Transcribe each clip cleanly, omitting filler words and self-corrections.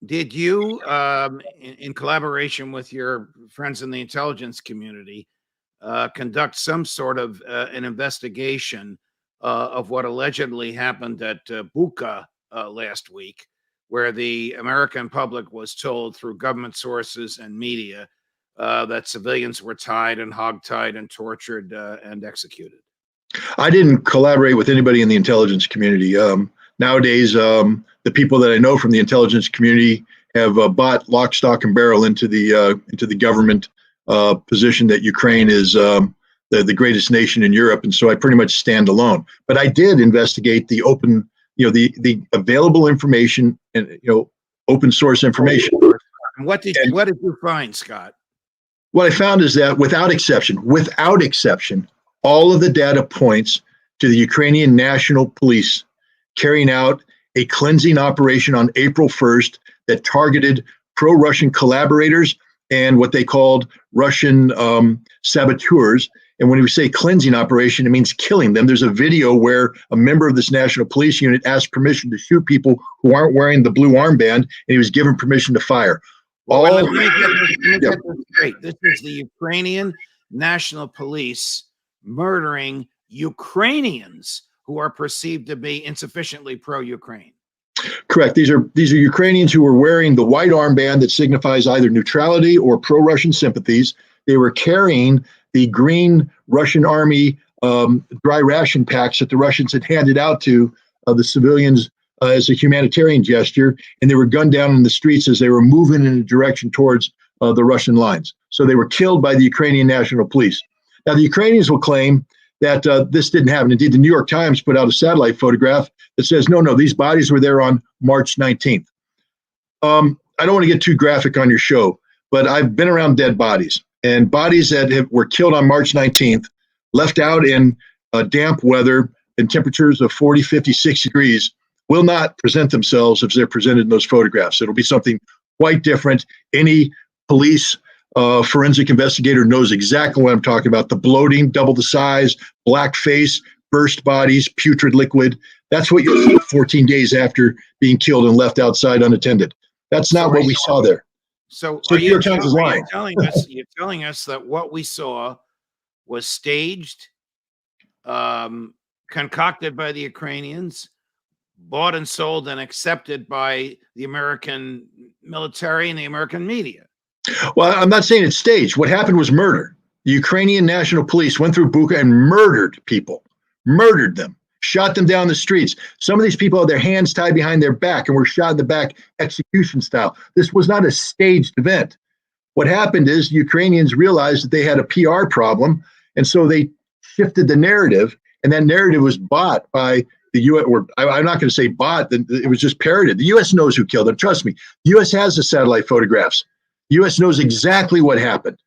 Did you, in collaboration with your friends in the intelligence community, conduct some sort of an investigation of what allegedly happened at Bucha last week, where the American public was told through government sources and media that civilians were tied and hogtied and tortured and executed? I didn't collaborate with anybody in the intelligence community. Nowadays, the people that I know from the intelligence community have bought lock, stock, and barrel into the government position that Ukraine is the greatest nation in Europe, and so I pretty much stand alone. But I did investigate the open, the available information and open source information. What did you find, Scott? What I found is that without exception, all of the data points to the Ukrainian National Police carrying out a cleansing operation on April 1st that targeted pro-Russian collaborators and what they called Russian saboteurs. And when we say cleansing operation, it means killing them. There's a video where a member of this National Police unit asked permission to shoot people who aren't wearing the blue armband, and he was given permission to fire. Let me get this straight. This is the Ukrainian National Police murdering Ukrainians who are perceived to be insufficiently pro-Ukraine. Correct. These are Ukrainians who were wearing the white armband that signifies either neutrality or pro-Russian sympathies. They were carrying the green Russian army dry ration packs that the Russians had handed out to the civilians as a humanitarian gesture, and they were gunned down in the streets as they were moving in a direction towards the Russian lines. So they were killed by the Ukrainian National Police. Now, the Ukrainians will claim that this didn't happen. Indeed, the New York Times put out a satellite photograph that says, no, these bodies were there on March 19th. I don't want to get too graphic on your show, but I've been around dead bodies, and bodies that were killed on March 19th, left out in damp weather and temperatures of 40, 50, 60 degrees, will not present themselves as they're presented in those photographs. It'll be something quite different. Any police forensic investigator knows exactly what I'm talking about. The bloating, double the size, black face, burst bodies, putrid liquid. That's what you'll see 14 days after being killed and left outside unattended. That's not what we saw there. So New York Times is lying. You're telling us that what we saw was staged, concocted by the Ukrainians, bought and sold and accepted by the American military and the American media. Well, I'm not saying it's staged. What happened was murder. The Ukrainian National Police went through Bucha and murdered people, murdered them, shot them down the streets. Some of these people had their hands tied behind their back and were shot in the back execution style. This was not a staged event. What happened is Ukrainians realized that they had a PR problem, and so they shifted the narrative, and that narrative was bought by the U.S., or I'm not going to say bought, it was just parroted. The U.S. knows who killed them. Trust me, the U.S. has the satellite photographs. The U.S. knows exactly what happened,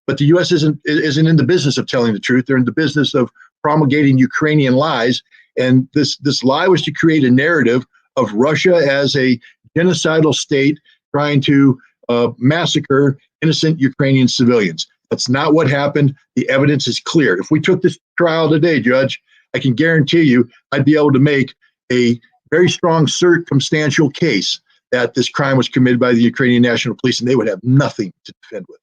but the U.S. isn't in the business of telling the truth. They're in the business of promulgating Ukrainian lies, and this lie was to create a narrative of Russia as a genocidal state trying to massacre innocent Ukrainian civilians. That's not what happened. The evidence is clear. If we took this trial today, Judge, I can guarantee you I'd be able to make a very strong circumstantial case that this crime was committed by the Ukrainian National Police, and they would have nothing to defend with.